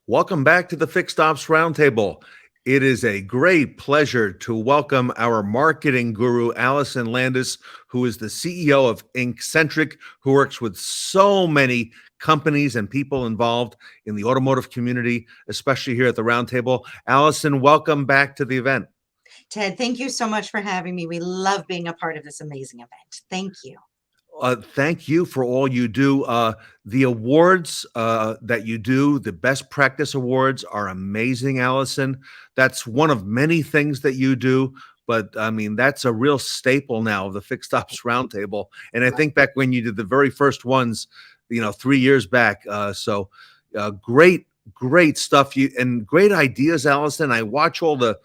Welcome back to the Fixed Ops Roundtable. It is a great pleasure to welcome our marketing guru, Alyson Landis, who is the CEO of Inkcentric, who works with so many companies and people involved in the automotive community, especially here at the Roundtable. Alyson, welcome back to the event. Ted, thank you so much for having me. We love being a part of this amazing event. Thank you. Thank you for all you do. The awards that you do, the Best Practice Awards, are amazing, Alyson. That's one of many things that you do, but I mean, that's a real staple now of the Fixed Ops Roundtable. And I think back when you did the very first ones, 3 years back. Great stuff. And great ideas, Alyson. I watch all the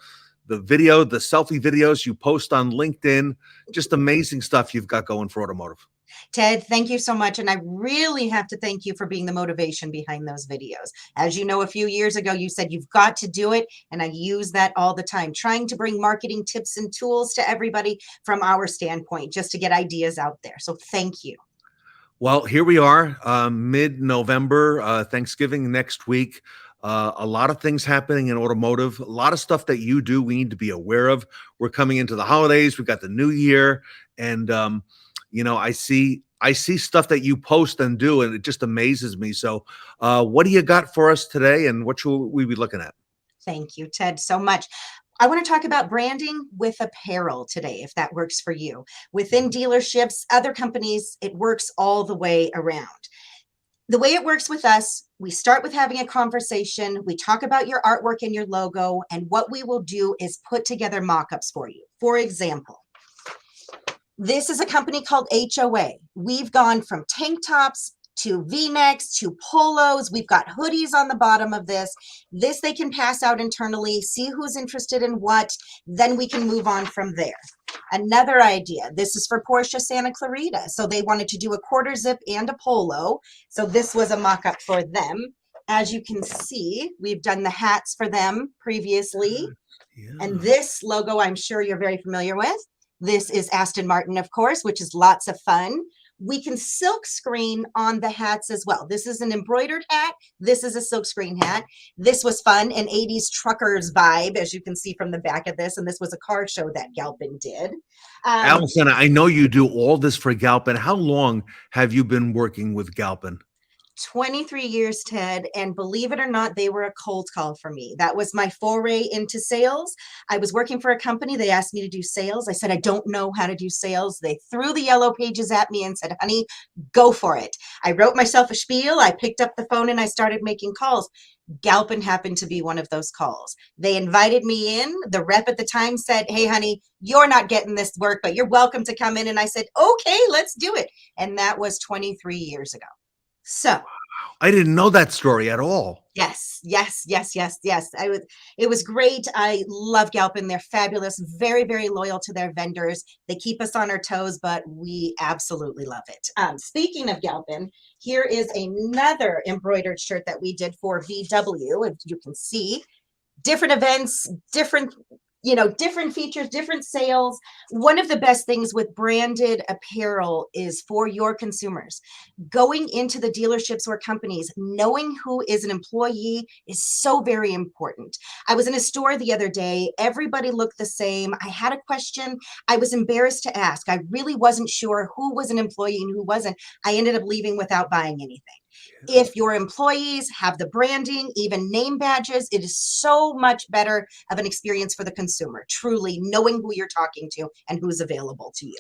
selfie videos you post on LinkedIn. Just amazing stuff you've got going for automotive. Ted, thank you so much. And I really have to thank you for being the motivation behind those videos. As you know, a few years ago, you said you've got to do it. And I use that all the time, trying to bring marketing tips and tools to everybody from our standpoint, just to get ideas out there. So thank you. Well, here we are, mid-November, Thanksgiving next week. A lot of things happening in automotive, a lot of stuff that you do we need to be aware of. We're coming into the holidays. We've got the new year. And, I see stuff that you post and do, and it just amazes me. So what do you got for us today, and what should we be looking at? Thank you, Ted, so much. I want to talk about branding with apparel today, if that works for you. Within dealerships, other companies, it works all the way around. The way it works with us, we start with having a conversation. We talk about your artwork and your logo, and what we will do is put together mock-ups for you. For example, this is a company called HOA. We've gone from tank tops to V-necks to polos. We've got hoodies on the bottom of this. This they can pass out internally, see who's interested in what, then we can move on from there. Another idea, this is for Porsche Santa Clarita. So they wanted to do a quarter zip and a polo. So this was a mock-up for them. As you can see, we've done the hats for them previously. Yeah. And this logo, I'm sure you're very familiar with. This is Aston Martin, of course, which is lots of fun. We can silk screen on the hats as well. This is an embroidered hat. This is a silk screen hat. This was fun, an 80s truckers vibe, as you can see from the back of this. And this was a car show that Galpin did. Alyson, I know you do all this for Galpin. How long have you been working with Galpin? 23 years, Ted, and believe it or not, they were a cold call for me. That was my foray into sales. I was working for a company. They asked me to do sales. I said, I don't know how to do sales. They threw the yellow pages at me and said, honey, go for it. I wrote myself a spiel. I picked up the phone and I started making calls. Galpin happened to be one of those calls. They invited me in. The rep at the time said, hey, honey, you're not getting this work, but you're welcome to come in. And I said, okay, let's do it. And that was 23 years ago. So I didn't know that story at all. Yes. It was great. I love Galpin. They're fabulous, very, very loyal to their vendors. They keep us on our toes, but we absolutely love it. Speaking of Galpin, here is another embroidered shirt that we did for VW. As you can see, different events, different features, different sales. One of the best things with branded apparel is for your consumers. Going into the dealerships or companies, knowing who is an employee is so very important. I was in a store the other day. Everybody looked the same. I had a question. I was embarrassed to ask. I really wasn't sure who was an employee and who wasn't. I ended up leaving without buying anything. If your employees have the branding, even name badges, it is so much better of an experience for the consumer, truly knowing who you're talking to and who's available to you.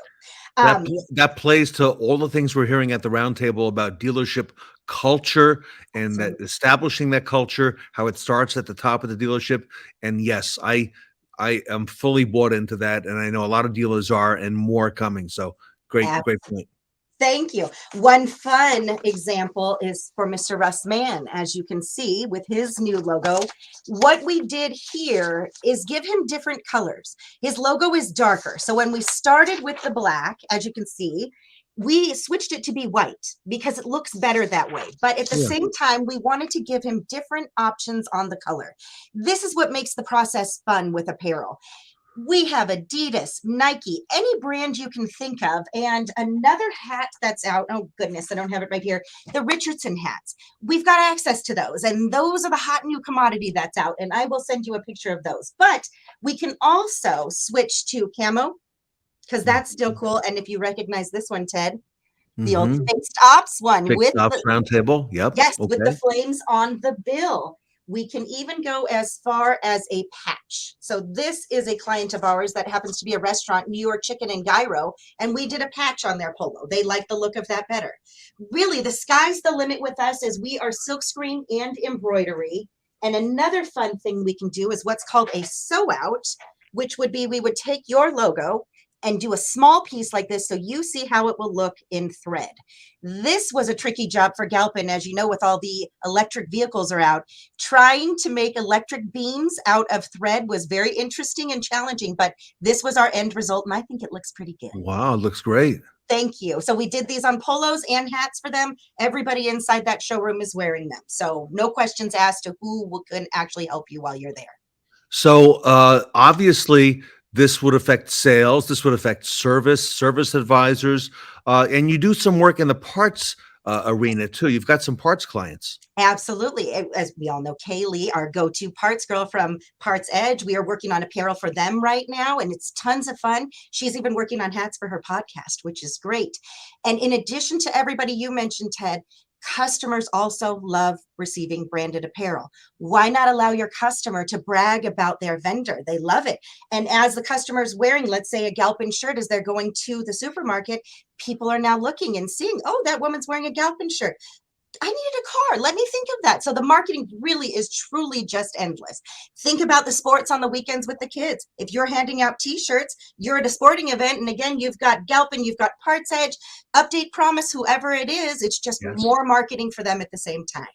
That plays to all the things we're hearing at the roundtable about dealership culture and that establishing that culture, how it starts at the top of the dealership. And yes, I am fully bought into that. And I know a lot of dealers are, and more coming. So great point. Thank you. One fun example is for Mr. Russ Mann, as you can see with his new logo. What we did here is give him different colors. His logo is darker. So when we started with the black, as you can see, we switched it to be white because it looks better that way. But at the same time, we wanted to give him different options on the color. This is what makes the process fun with apparel. We have Adidas, Nike, any brand you can think of. And another hat that's out. Oh, goodness, I don't have it right here. The Richardson hats. We've got access to those. And those are the hot new commodity that's out. And I will send you a picture of those. But we can also switch to camo because that's still cool. And if you recognize this one, Ted, the old fixed ops one Fixed with ops roundtable. Yep. yes, with the Okay. flames on the bill. We can even go as far as a patch. So this is a client of ours that happens to be a restaurant, New York Chicken and Gyro, and we did a patch on their polo. They like the look of that better. Really, the sky's the limit with us as we are silkscreen and embroidery. And another fun thing we can do is what's called a sew out, which would be we would take your logo and do a small piece like this so you see how it will look in thread. This was a tricky job for Galpin, as you know, with all the electric vehicles are out. Trying to make electric beams out of thread was very interesting and challenging, but this was our end result, and I think it looks pretty good. Wow, it looks great. Thank you. So we did these on polos and hats for them. Everybody inside that showroom is wearing them. So no questions asked to who can actually help you while you're there. So obviously, this would affect sales. This would affect service advisors, and you do some work in the parts arena too. You've got some parts clients. Absolutely. As we all know, Kaylee, our go-to parts girl from Parts Edge, we are working on apparel for them right now, and it's tons of fun. She's even working on hats for her podcast, which is great. And in addition to everybody you mentioned, Ted, customers also love receiving branded apparel. Why not allow your customer to brag about their vendor? They love it. And as the customer's wearing, let's say, a Galpin shirt as they're going to the supermarket, people are now looking and seeing, oh, that woman's wearing a Galpin shirt. I needed a car. Let me think of that. So the marketing really is truly just endless. Think about the sports on the weekends with the kids. If you're handing out t-shirts, you're at a sporting event. And again, you've got Galpin, you've got Parts Edge, Update Promise, whoever it is. It's just more marketing for them at the same time.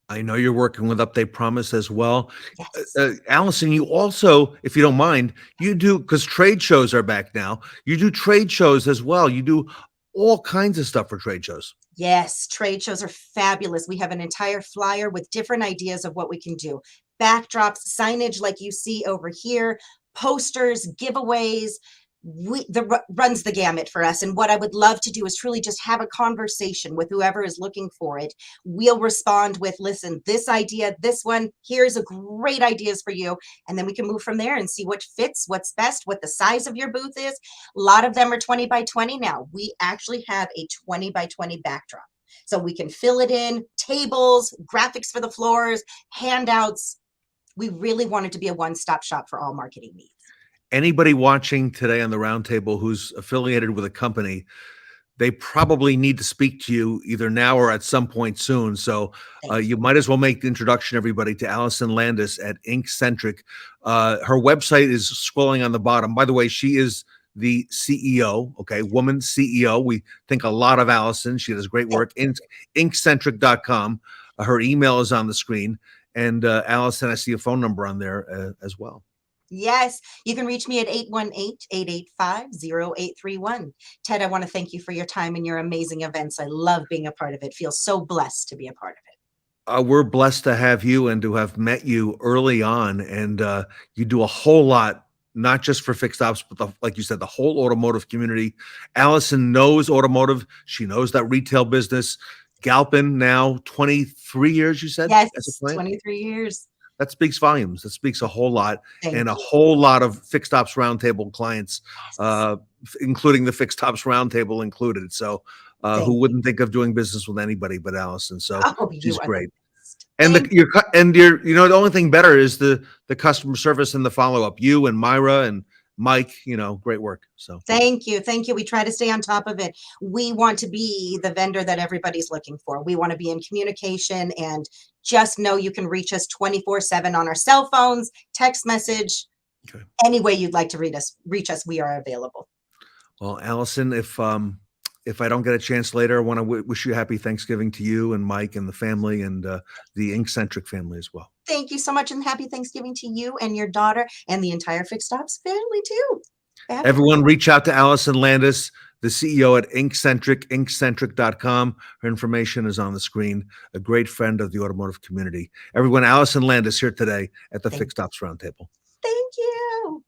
I know you're working with Update Promise as well. Yes. Alyson, you also, if you don't mind, you do, because trade shows are back now, you do trade shows as well. You do all kinds of stuff for trade shows. Yes, trade shows are fabulous. We have an entire flyer with different ideas of what we can do. Backdrops, signage like you see over here, posters, giveaways. Runs the gamut for us. And what I would love to do is truly just have a conversation with whoever is looking for it. We'll respond with, listen, this idea, this one, here's a great ideas for you. And then we can move from there and see what fits, what's best, what the size of your booth is. A lot of them are 20 by 20 now. We actually have a 20 by 20 backdrop. So we can fill it in, tables, graphics for the floors, handouts. We really want it to be a one-stop shop for all marketing needs. Anybody watching today on the roundtable who's affiliated with a company, they probably need to speak to you either now or at some point soon. So you might as well make the introduction, everybody, to Alyson Landis at Inkcentric. Her website is scrolling on the bottom. By the way, she is the CEO, okay, woman CEO. We think a lot of Alyson. She does great work. Inkcentric.com. Her email is on the screen. And Alyson, I see a phone number on there as well. Yes, you can reach me at 818-885-0831. Ted, I want to thank you for your time and your amazing events. I love being a part of it. Feel so blessed to be a part of it. We're blessed to have you and to have met you early on. And you do a whole lot, not just for fixed ops, but like you said, the whole automotive community. Alyson knows automotive. She knows that retail business. Galpin now 23 years, you said? Yes, as a client? 23 years. That speaks volumes. That speaks a whole lot. Thank and a you. whole lot of fixed ops roundtable clients, including the fixed ops roundtable included. So who wouldn't think of doing business with anybody but Alyson? So she's great. And the only thing better is the customer service and the follow-up. You and Myra and Mike, great work. So thank you. We try to stay on top of it. We want to be the vendor that everybody's looking for. We want to be in communication, and just know you can reach us 24/7 on our cell phones, text message, any way you'd like to reach us, we are available. Well, Alyson, if I don't get a chance later, I want to wish you happy Thanksgiving to you and Mike and the family and the Inkcentric family as well. Thank you so much, and happy Thanksgiving to you and your daughter and the entire Fixed Ops family too. Everyone reach out to Alyson Landis, the CEO at Inkcentric, inkcentric.com. Her information is on the screen. A great friend of the automotive community. Everyone, Alyson Landis here today at the Fixed Ops Roundtable. Thank you.